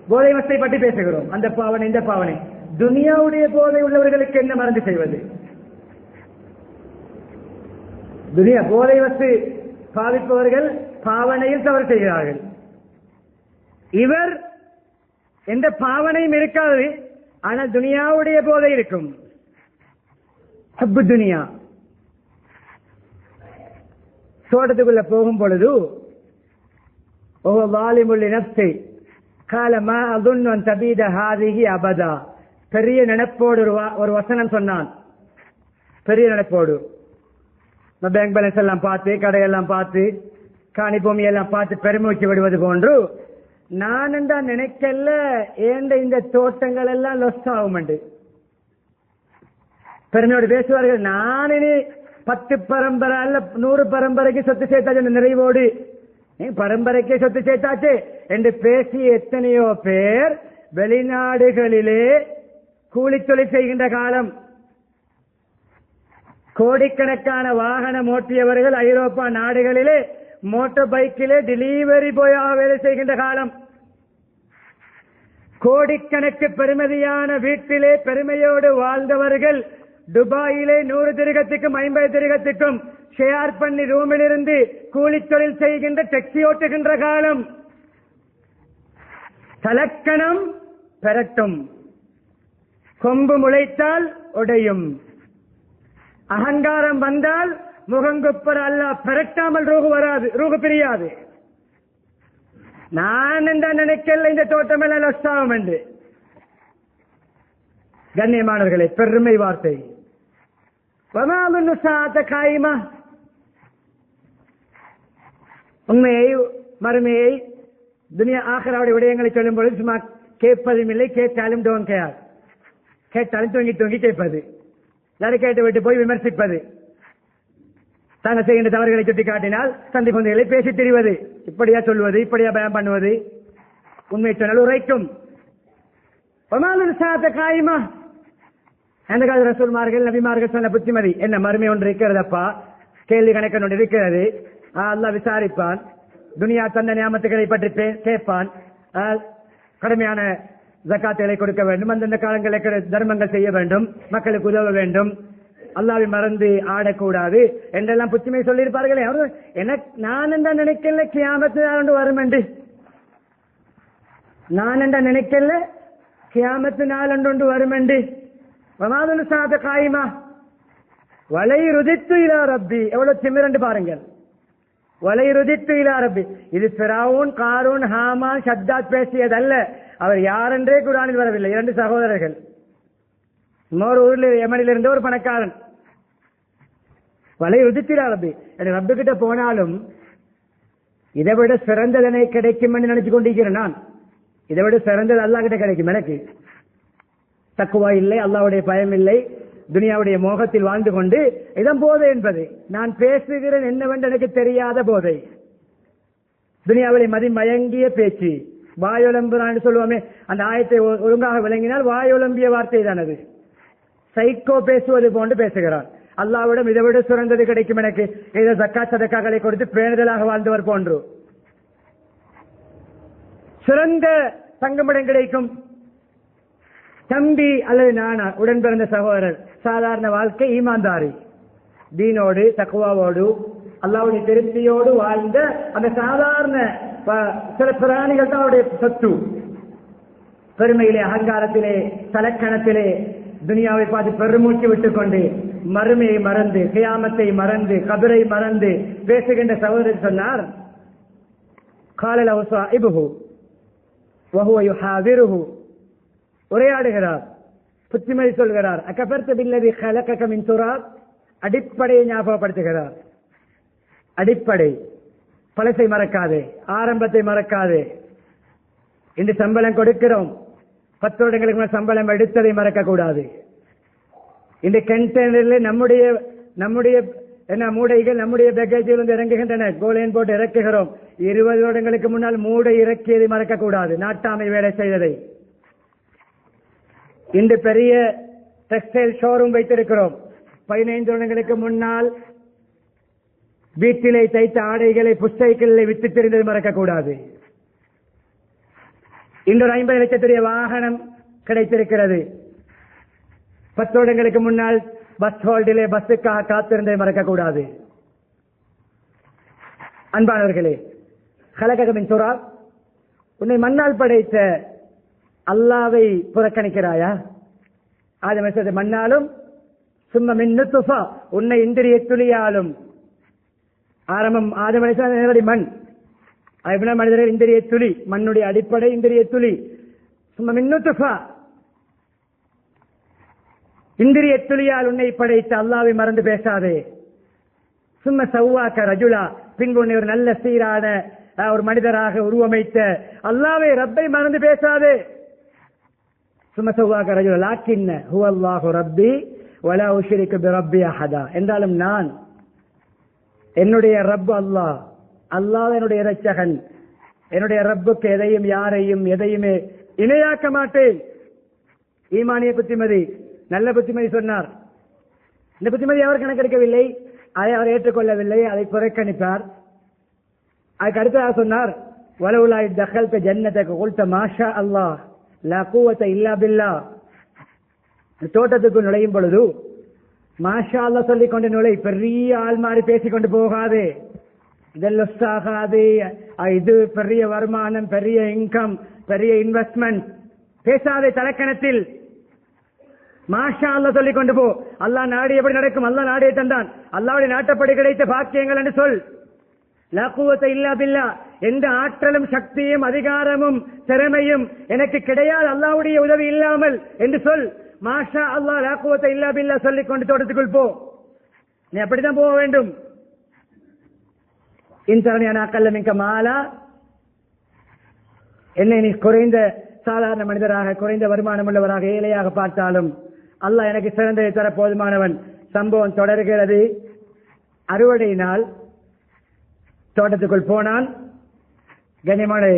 போதை வசத்தை பற்றி பேசுகிறோம். அந்த பாவனை, இந்த பாவனை. துனியாவுடைய போதை உள்ளவர்களுக்கு என்ன மருந்து செய்வது? துனியா போதை வசு பாவிப்பவர்கள் பாவனையில் தவறு செய்கிறார்கள். இவர் எந்த பாவனையும் இருக்காது, ஆனால் துனியாவுடைய போதை இருக்கும். ஹப்பு துனியா. தோட்டத்துக்குள்ள போகும் பொழுது பெரிய நினைப்போடு ஒரு வசனம் சொன்னான். பெரிய நினைப்போடு பேங்க் பேலன்ஸ் எல்லாம் பார்த்து, கடையெல்லாம் பார்த்து, காணி பூமி எல்லாம் பார்த்து பெருமைக்கு விடுவது போன்று நான் என்றா நினைக்கல ஏண்ட இந்த தோட்டங்கள் எல்லாம் லொஸ் ஆகும். பெருமையோடு பேசுவார்கள், நான் இனி 10 பரம்பரை அல்ல 100 பரம்பரைக்கு சொத்து சேர்த்தாச்சு நிறைவோடு, பரம்பரைக்கே சொத்து சேர்த்தாச்சு என்று பேசிய எத்தனையோ பேர் வெளிநாடுகளிலே கூலி தொழில் செய்கின்ற காலம். கோடிக்கணக்கான வாகனம் ஓட்டியவர்கள் ஐரோப்பா நாடுகளிலே மோட்டார் பைக்கிலே டெலிவரி பாயாக வேலை செய்கின்ற காலம். கோடிக்கணக்கு பெருமதியான வீட்டிலே பெருமையோடு வாழ்ந்தவர்கள் துபாயிலே 100 திரகத்துக்கும் 50 திரகத்துக்கும் ஷேர் பண்ணி ரூமில் இருந்து கூலி தொழில் செய்கின்ற டாக்ஸி ஓட்டுகின்ற காலம். தலக்கணம் பெறட்டும், கொம்பு முளைத்தால் உடையும், அகங்காரம் வந்தால் முகங்குப்பர் அல்லாஹ் பெறட்டாமல் ரூஹு வராது, ரூஹு பிரியாது. நான் என்ன நினைக்கல இந்த தோட்டம் எல்லாம் லட்சாவும் என்று. கண்ணியமானவர்களே, பெருமை வார்த்தை. காயுமா உண்மையை மறுமையை துனியா ஆகராவுடைய விடயங்களை சொல்லும் பொழுது சும்மா கேட்பதும் இல்லை, கேட்டாலும் டோன் கேர், கேட்டாலும் தூங்கி தூங்கி கேட்பது, எல்லாரும் கேட்டு விட்டு போய் விமர்சிப்பது, தாங்கள் செய்கின்ற தவறுகளை சுட்டி காட்டினால் சந்தி பந்தைகளை பேசி தெரிவது, இப்படியா சொல்வது, இப்படியா பயம் பண்ணுவது, உண்மை சொன்னால் உரைக்கும். காயுமா அந்த கால ரசூல்மார்கள் நபிமார்கள் சொன்ன புத்திமதி என்ன, மறுமை ஒன்று இருக்கிறதப்பா, கேள்வி கணக்கன் ஒன்று இருக்கிறது, அல்லாஹ் விசாரிப்பான், துனியா தந்த நியாமத்துகளை பற்றி கேட்பான், கடுமையான ஜக்காத்துகளை கொடுக்க வேண்டும், அந்தந்த காலங்களில் தர்மங்கள் செய்ய வேண்டும், மக்களுக்கு உதவ வேண்டும், அல்லாஹ்வை மறந்து ஆடக்கூடாது என்றெல்லாம் புத்திமை சொல்லியிருப்பார்களே. அவர் எனக்கு நான் என்ன நினைக்கல கியாமத்து நாள் வரும் என்று, நான் என்ன நினைக்கல கியாமத்து நாள் ஒன்று வரும் என்று. காயுமா வலை ருதித்து இலா ரப்பி, எவ்வளவு திமிரண்டு பாருங்கள். வலை ருதித்து இலா ரப்பி, இது ஃபிரௌன் காரூன் ஹாமான் ஷத்தாத் பேசியதல்ல, அவர் யாரென்றே குர்ஆனில் வரவில்லை. 2 சகோதரர்கள், இன்னொரு ஊரில் யமனில் இருந்த ஒரு பணக்காரன். வலை ருதித்து இலா ரப்பி, ரப்பு கிட்ட போனாலும் இதை விட சிறந்ததனை கிடைக்கும் என்று நினைச்சு கொண்டிருக்கிறேன் நான். இதை விட சிறந்தது அல்லாஹ் கிட்ட கிடைக்கும். எனக்கு தக்குவா இல்லை, அல்லாஹ்வுடைய பயம் இல்லை, துனியாவுடைய மோகத்தில் வாழ்ந்து கொண்டு இதான் போதை என்பது. நான் பேசுகிறேன் என்னவென்று எனக்கு தெரியாத போதை, துனியாவிலே மதிமயங்கிய பேச்சு, வாயொலம்புறான்னு சொல்லுவோமே, அந்த ஆயத்தை ஒழுங்காக விளங்கினால் வாயொலம்பிய வார்த்தை தான் அது. சைக்கோ பேசுவது போன்று பேசுகிறான். அல்லாஹ்விடம் இதை விட சிறந்தது கிடைக்கும் எனக்கு, இதை ஜக்காத் சதக்காக்களை கொடுத்து பேணுதலாக வாழ்ந்தவர் போன்று சிறந்த தங்குமிடம் கிடைக்கும். தம்பி அல்லது நானா உடன் பிறந்த சகோதரர், சாதாரண வாழ்க்கை, ஈமான்தாரி, தீனோடு தக்வாவோடு அல்லாஹ்வுடைய திருப்தியோடு வாழ்ந்த அந்த சாதாரண சில பிராணிகள் தான் அவருடைய சொத்து. பெருமையிலே, அகங்காரத்திலே, தலக்கணத்திலே துனியாவை பார்த்து பெருமூச்சு விட்டுக் கொண்டு மறுமையை மறந்து, கியாமத்தை மறந்து, கபரை மறந்து பேசுகின்ற சகோதரர் சொன்னார், காலல் அவசாஇபுஹு வஹுவ யுஹாவிருஹு, உரையாடுகிறார், புத்திமதி சொல்கிறார். அகபர்த பில்லதி கலகக மின் துராப், அடிப்படையை ஞாபகப்படுத்துகிறார். அடிப்படை, பழசை மறக்காதே, ஆரம்பத்தை மறக்காதே. இன்று சம்பளம் கொடுக்கிறோம், 10 வருடங்களுக்கு சம்பளம் எடுத்ததை மறக்க கூடாது. இந்த கண்டெய்னரில் நம்முடைய என்ன மூடைகள் நம்முடைய பேக்கேஜில் வந்து இறங்குகின்றன, கோலைன் போட்டு இறக்குகிறோம். 20 வருடங்களுக்கு முன்னால் மூடை இறக்கியதை மறக்க கூடாது, நாட்டாமை வேலை செய்ததை. இன்று பெரிய டெக்ஸ்டைல் ஷோரூம் வைத்திருக்கிறோம். 15 வருடங்களுக்கு முன்னால் வீட்டிலே தைத்த ஆடைகளை புஸ்தைகளில் வித்து தெரிந்தது மறக்கக்கூடாது. இன்று 50 லட்சத்துடைய வாகனம் கிடைத்திருக்கிறது. 10 வருடங்களுக்கு முன்னால் பஸ் ஹோல்டிலே பஸ்ஸுக்காக காத்திருந்ததை மறக்கக்கூடாது. அன்பானவர்களே, கலகமின் சுறா, உன்னை மண்ணால் படைத்த அல்லாவை புறக்கணிக்கிறாயா? ஆதம் மண்ணாலும் சும்மா மின்னு துஃபா, உன்னை இந்திரிய துளியாலும். ஆரம்பம் ஆதம் நேரடி மண், மனிதர்கள் இந்திரிய துளி, மண்ணுடைய அடிப்படை இந்திரிய துளி. சும்மா மின்னு துஃபா, இந்திரிய துளியால் உன்னை படைத்த அல்லாவை மறந்து பேசாதே. சும்மா சவ்வாக்க ரஜுலா, பின்பு உன்னை ஒரு நல்ல சீரான ஒரு மனிதராக உருவமைத்த அல்லாஹ்வை ரப்பை மறந்து பேசாதே. சுமசவாக ரஜுல் லாக்கின்ன ஹுவல்லாஹு ரப்பி வலா உஷ்ரிகு பிரப்பி அஹதா. என்றாலும் நான் என்னுடைய ரப் அல்லாஹ், அல்லாஹ் என்னுடைய இரட்சகன், என்னுடைய ரப்புக்கு எதையும் யாரையும் எதையுமே இணையாக்க மாட்டேன். ஈமானிய புத்திமதி, நல்ல புத்திமதி சொன்னார். இந்த புத்திமதி அவர் கணக்கெடுக்கவில்லை, அதை அவர் ஏற்றுக்கொள்ளவில்லை, அதை புறக்கணித்தார். அதுக்கு அடுத்ததாக சொன்னார், வலவுலாய் தகல்த ஜன்னதக குல்த மாஷா அல்லாஹ் லா குவத இல்லா பில்லாஹ். தோட்டத்துக்குள் நுழையும் பொழுது மாஷா அல்லாஹ் சொல்லிக் கொண்டு நுழை, பெரிய ஆள் மாறி பேசிக்கொண்டு போகாதே, இதெல்லாம் ஆகாது, இது பெரிய வருமானம், பெரிய இன்கம், பெரிய இன்வெஸ்ட்மெண்ட் பேசாதே. தலக்கணத்தில் மாஷா அல்லாஹ் சொல்லிக் கொண்டு போ. அல்லாஹ் நாடு எப்படி நடக்கும், அல்லாஹ் நாடியை தந்தான், அல்லாஹ்வுடைய நாட்டப்படி கிடைத்த பாக்கியங்கள் என்று சொல். லா குவத இல்லா பில்லாஹ், எந்த ஆற்றலும் சக்தியும் அதிகாரமும் திறமையும் எனக்கு கிடையாது அல்லாஹ்வுடைய உதவி இல்லாமல் என்று சொல். மாஷா அல்லாஹ் லா குவத இல்லா பில்லாஹ் சொல்லிக் கொண்டு தோட்டத்துக்குள் போ. நீ அப்படித்தான் போக வேண்டும். மாலா, என்னை நீ குறைந்த சாதாரண மனிதராக, குறைந்த வருமானம் உள்ளவராக, ஏழையாக பார்த்தாலும் அல்லாஹ் எனக்கு சிறந்ததை தர போதுமானவன். சம்பவம் தொடர்கிறது. அறுவடை நாள் தோட்டத்துக்குள் போனான். கனிமனை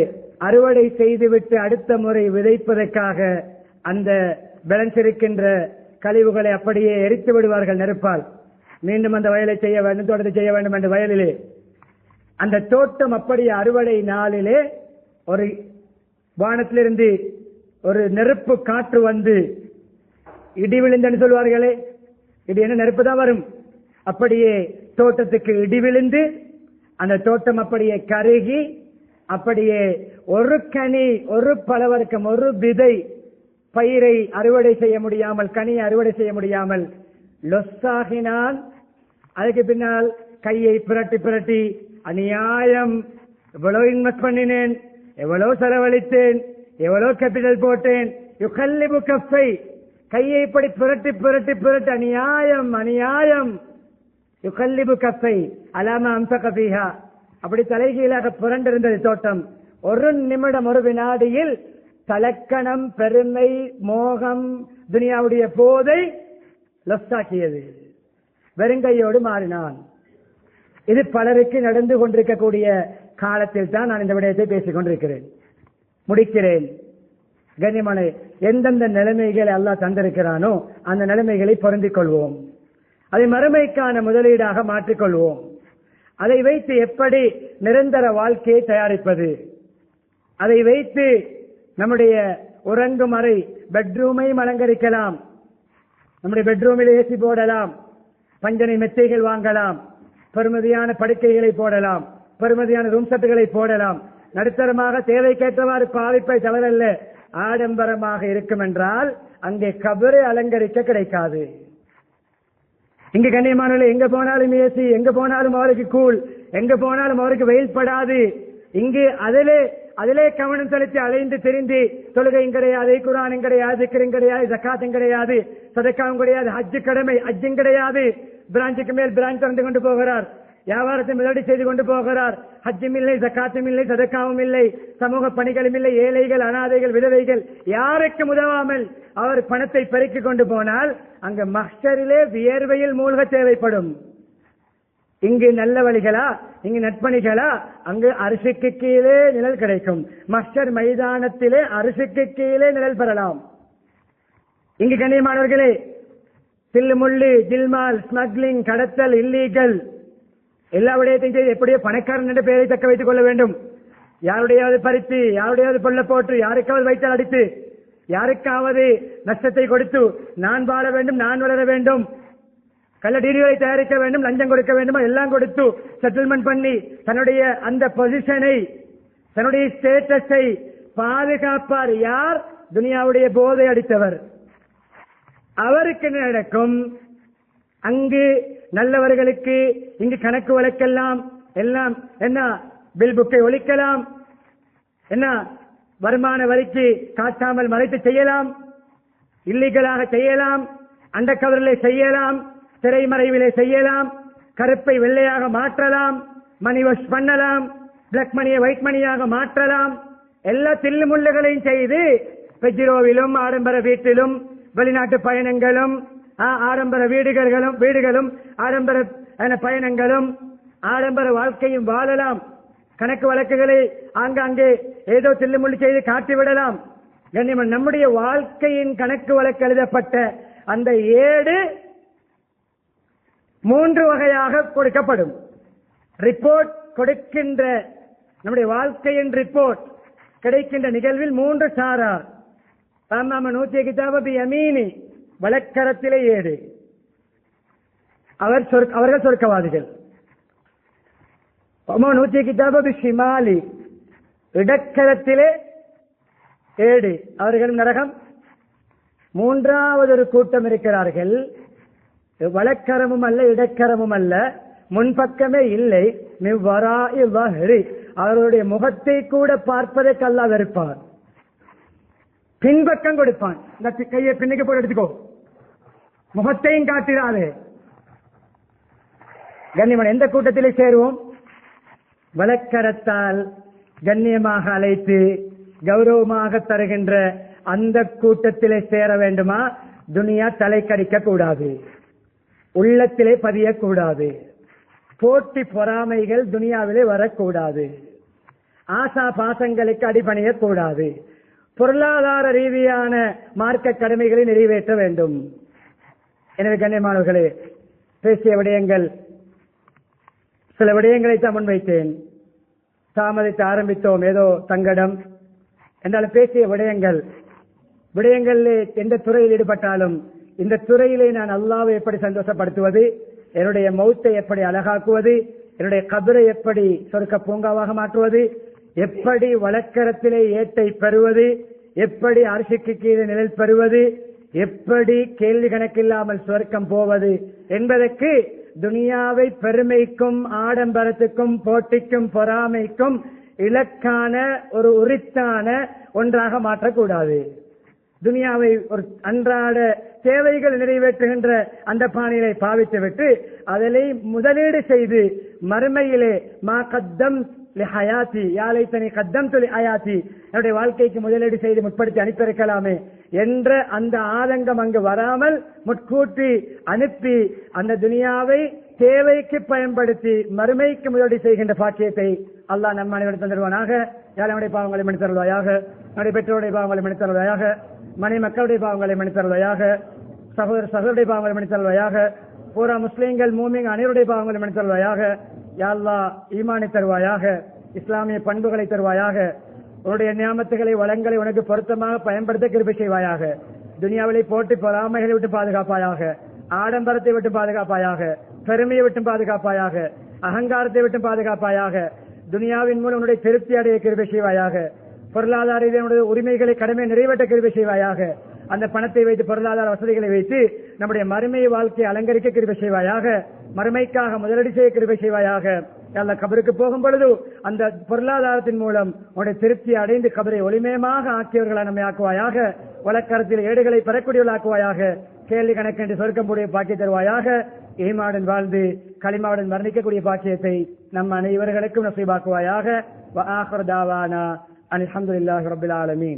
அறுவடை செய்துவிட்டு அடுத்த முறை விதைப்பதற்காக அந்த விளைஞ்சிருக்கின்ற கழிவுகளை அப்படியே எரித்து விடுவார்கள் நெருப்பால். மீண்டும் அந்த வயலை செய்ய வேண்டும், தோட்டத்தை செய்ய வேண்டும் என்ற வயலிலே அந்த தோட்டம் அப்படியே அறுவடை நாளிலே ஒரு வானத்திலிருந்து ஒரு நெருப்பு காற்று வந்து இடி விழுந்தன்னு சொல்வார்களே, இடி என்ன நெருப்பு தான் வரும். அப்படியே தோட்டத்துக்கு இடி விழுந்து அந்த தோட்டம் அப்படியே கருகி, அப்படியே ஒரு கனி, ஒரு பலவர்க்கம், ஒரு விதை பயிரை அறுவடை செய்ய முடியாமல், கனியை அறுவடை செய்ய முடியாமல் லொஸ்ஸாகினான். அதுக்கு பின்னால் கையை புரட்டி புரட்டி, அநியாயம், எவ்வளவு இன்வெஸ்ட் பண்ணினேன், எவ்வளவு செலவழித்தேன், எவ்வளவு கேபிட்டல் போட்டேன், யுகல்லிபு கஃபை, கையை இப்படி புரட்டி புரட்டி புரட்டி, அநியாயம் அநியாயம், யுகல்லிபு கஃபை அலாமா அம்சக ஃபீஹா, அப்படி தலைகீழாக புரண்டிருந்தது தோட்டம். ஒரு நிமிடம், ஒரு வினாடியில் தலக்கணம், பெருமை, மோகம், துனியாவுடைய போதை லொஸ்டாக்கியது. வெறுங்கையோடு மாறினான். இது பலருக்கு நடந்து கொண்டிருக்கக்கூடிய காலத்தில் தான் நான் இந்த விடயத்தை பேசிக் கொண்டிருக்கிறேன். முடிக்கிறேன். கண்ணியமான, எந்தெந்த நிலைமைகளை அல்லாஹ் தந்திருக்கிறானோ அந்த நிலைமைகளை பொருந்திக் கொள்வோம். அதை மறுமைக்கான முதலீடாக மாற்றிக்கொள்வோம். அதை வைத்து எப்படி நிரந்தர வாழ்க்கையை தயாரிப்பது, அதை வைத்து நம்முடைய உறங்கும் அறை, பெட்ரூமை அலங்கரிக்கலாம். நம்முடைய பெட்ரூமில் ஏசி போடலாம், பஞ்சனை மெத்தைகள் வாங்கலாம், பெருமதியான படுக்கைகளை போடலாம், பெருமதியான ரூம் செட்டுகளை போடலாம். நடுத்தரமாக தேவைக்கேற்றவாறு பாவிப்பை தவறல்ல, ஆடம்பரமாக இருக்கும் என்றால் அங்கே கபரை அலங்கரிக்க கிடைக்காது. இங்கு கண்ணியமானவர்களே, எங்க போனாலும் ஏசி, எங்க போனாலும் அவருக்கு கூல், எங்க போனாலும் அவருக்கு வெயில் படாது. இங்கு அதிலே கவனம் செலுத்தி அலைந்து திரிந்து தொழுகையும் கிடையாது, குர்ஆனும் கிடையாது, திக்ரும் கிடையாது, ஜகாத்தும் கிடையாது, சதக்காவும் கிடையாது, ஹஜ் கடமை, ஹஜ்ஜும் கிடையாது. பிரான்ச்சுக்கு மேல் பிரான்ச் திறந்து கொண்டு போகிறார், வியாபாரத்தை முதலீடு செய்து கொண்டு போகிறார். ஹஜ்ஜும் இல்லை, ஜகாத்தும் இல்லை, சதக்காவும் இல்லை, சமூக பணிகளும் இல்லை. ஏழைகள், அனாதைகள், விதவைகள் யாருக்கும் உதவாமல் அவர் பணத்தை பெருக்கிக் கொண்டு போனால் அங்கு மஹ்ஷரிலே வியர்வையில் மூழ்க தேவைப்படும். இங்கு நல்ல வழிகளா, இங்கு நட்பணிகளா, அங்கு அரிசிக்கு கீழே நிழல் கிடைக்கும். மஹ்ஷர் மைதானத்திலே அரிசிக்கு கீழே நிழல் பெறலாம். இங்கு கண்ணியமானவர்களே, தில்லுமுள்ளு, ஜில்மால், ஸ்மக்லிங், கடத்தல், இல்லீகல் எல்லா விடயத்தையும் செய்து எப்படியோ பணக்காரன் என்ற பெயரை தக்க வைத்துக் கொள்ள வேண்டும். யாருடையாவது பறித்து, யாருடையாவது கொல்ல போட்டு, யாருக்காவது வைத்தால் அடித்து, யாருக்காவது நஷ்டத்தை கொடுத்து நான் வாழ வேண்டும், நான் வளர வேண்டும், கள்ள டிகிரிகளை தயாரிக்க வேண்டும், லஞ்சம் கொடுக்க வேண்டுமா, எல்லாம் கொடுத்து செட்டில்மெண்ட் பண்ணி தன்னுடைய அந்த பொசிஷனை, தன்னுடைய ஸ்டேட்டஸை பாதுகாப்பார் யார்? துனியாவுடைய போதை அடித்தவர். அவருக்கு நடக்கும். அங்கு நல்லவர்களுக்கு இங்கு கணக்கு வழக்கெல்லாம் எல்லாம் என்ன, பில் புக்கை ஒழிக்கலாம், என்ன வருமான வரிக்கு காட்டாமல் மறைத்து செய்யலாம், இல்லீகலாக செய்யலாம், அண்டர் கவரிலே செய்யலாம், திரைமறைவிலே செய்யலாம், கருப்பை வெள்ளையாக மாற்றலாம், மணி வாஷ் பண்ணலாம், பிளாக் மணியை ஒயிட் மணியாக மாற்றலாம். எல்லா தில்லு முள்ளுகளையும் செய்து பெஜிரோவிலும் ஆடம்பர வீட்டிலும் வெளிநாட்டு பயணங்களும் ஆடம்பர வீடுகளும் ஆடம்பர பயணங்களும் ஆடம்பர வாழ்க்கையும் வாழலாம். கணக்கு வழக்குகளை ஆங்காங்கே ஏதோ தில்லுமுள்ளு செய்து காட்டிவிடலாம். கண்ணியமான நம்முடைய வாழ்க்கையின் கணக்கு வழக்கு எழுதப்பட்ட அந்த ஏடு 3 வகையாக கொடுக்கப்படும். ரிப்போர்ட் கொடுக்கின்ற நம்முடைய வாழ்க்கையின் ரிப்போர்ட் கிடைக்கின்ற நிகழ்வில் 3 சாரார். நூத்திய கிதாபி யமீனி வழக்கரத்திலே ஏடு, அவர்கள் சொர்க்கவாதிகள். நூத்திய கிதாபி ஷிமாலி இடக்கரத்திலே ஏடு, அவர்களும் நரகம். 3வது ஒரு கூட்டம் இருக்கிறார்கள், வலக்கரமும் அல்ல இடக்கரமும் அல்ல, முன்பக்கமே இல்லை, அவர்களுடைய முகத்தை கூட பார்ப்பதற்கு அல்லாஹ் வெறுப்பார். பின்பக்கம் கொடுப்பான், இந்த கையை பின்னுக்கு போட்டு எடுத்துக்கோ, முகத்தையும் காட்டினாலே. கண்ணியமான எந்த கூட்டத்திலே சேருவோம்? வலக்கரத்தால் கண்ணியமாக அழைத்து கௌரவமாக தருகின்ற அந்த கூட்டத்திலே சேர வேண்டுமா? துனியா தலை கடிக்க கூடாது, உள்ளத்திலே பதியக்கூடாது, போட்டி பொறாமைகள் துனியாவிலே வரக்கூடாது, ஆசா பாசங்களுக்கு அடிபணியக்கூடாது, பொருளாதார ரீதியான மார்க்க கடமைகளை நிறைவேற்ற வேண்டும். எனவே கண்ணியமானவர்களே, பேசிய விடயங்கள் சில விடயங்களை தான் முன்வைத்தேன். தாமதித்து ஆரம்பித்தோம், ஏதோ தங்கடம் என்றாலும் பேசிய விடயங்களில் எந்த துறையில் ஈடுபட்டாலும் இந்த துறையிலே நான் அல்லாஹ்வை எப்படி சந்தோஷப்படுத்துவது, என்னுடைய மௌத்தை எப்படி அழகாக்குவது, என்னுடைய கபரை எப்படி சொர்க்க பூங்காவாக மாற்றுவது, எப்படி வழக்கரத்திலே ஏட்டை பெறுவது, எப்படி அரிசிக்கு கீழே நிழல் பெறுவது, எப்படி கேள்வி கணக்கில்லாமல் சொர்க்கம் போவது என்பதற்கு துனியாவை பெருமைக்கும் ஆடம்பரத்துக்கும் போட்டிக்கும் பொறாமைக்கும் இலக்கான ஒரு உரித்தான ஒன்றாக மாற்றக்கூடாது. துனியாவை ஒரு அன்றாட தேவைகள் நிறைவேற்றுகின்ற அந்த பாணியை பாவித்துவிட்டு அதிலே முதலீடு செய்து மறுமையிலே மா கத்தம் ஹயாத்தி யாலைத்தனி கத்தம் துளி ஹயாத்தி என்னுடைய வாழ்க்கைக்கு முதலீடு செய்து முற்படுத்தி அனுப்பியிருக்கலாமே என்ற அந்த ஆதங்கம் அங்கு வராமல் முட்கூட்டி அனுப்பி அந்த துனியாவை தேவைக்கு பயன்படுத்தி மறுமைக்கு முதலீடு செய்கின்ற பாக்கியத்தை அல்லாஹ் நம் அனைவரும் தந்துடுவானாக. யாருடைய பாவங்களை மன்னித்தருள்வாயாக, நம்முடைய பெற்றோருடைய பாவங்களை மன்னித்தருள்வாயாக, மனை மக்களுடைய பாவங்களை மன்னித்தருள்வாயாக, சகோதரருடைய பாவங்களை மன்னித்தருள்வாயாக, பூரா முஸ்லீம்கள் மூமின் அனைவருடைய பாவங்களை மன்னித்தருள்வாயாக. யா அல்லாஹ் ஈமானை தருவாயாக, இஸ்லாமிய பண்புகளை தருவாயாக, உன்னுடைய நியாமத்துகளை வளங்களை உனக்கு பொருத்தமாக பயன்படுத்த கிருபை செய்வாயாக. துனியாவிலே போட்டி பொறாமைகளை விட்டு பாதுகாப்பாயாக, ஆடம்பரத்தை விட்டு பாதுகாப்பாயாக, பெருமையை விட்டு பாதுகாப்பாயாக, அகங்காரத்தை விட்டு பாதுகாப்பாயாக. துனியாவின் மூலம் உன்னுடைய திருப்தி அடைய கிருபை செய்வாயாக. பொருளாதார ரீதியான உரிமைகளை கடமை நிறைவேற்ற கிருபை செய்வாயாக. அந்த பணத்தை வைத்து பொருளாதார வசதிகளை வைத்து நம்முடைய மறுமை வாழ்க்கையை அலங்கரிக்க கிருபை செய்வாயாக. மறுமைக்காக முதலீடு செய்ய கிருபை செய்வாயாக. அல்ல கபருக்கு போகும் பொழுது அந்த பொருளாதாரத்தின் மூலம் உன்னுடைய திருப்தியை அடைந்து கபரை ஒளிமயமாக ஆக்கியவர்களை நம்மை ஆக்குவாயாக. வழக்கரத்தில் ஏடுகளை பெறக்கூடியவர்களாக்குவாயாக. கேள்வி கணக்கென்று சொர்க்கக்கூடிய பாக்கிய தருவாயாக. ஈமாவுடன் வாழ்ந்து களிமாவுடன் மரணிக்கக்கூடிய பாக்கியத்தை நம் அனைவர்களுக்கும் நசீபாக்குவாயாக. வ ஆகிரு தாவானா அல்ஹம்துலில்லாஹி ரப்பில் ஆலமீன்.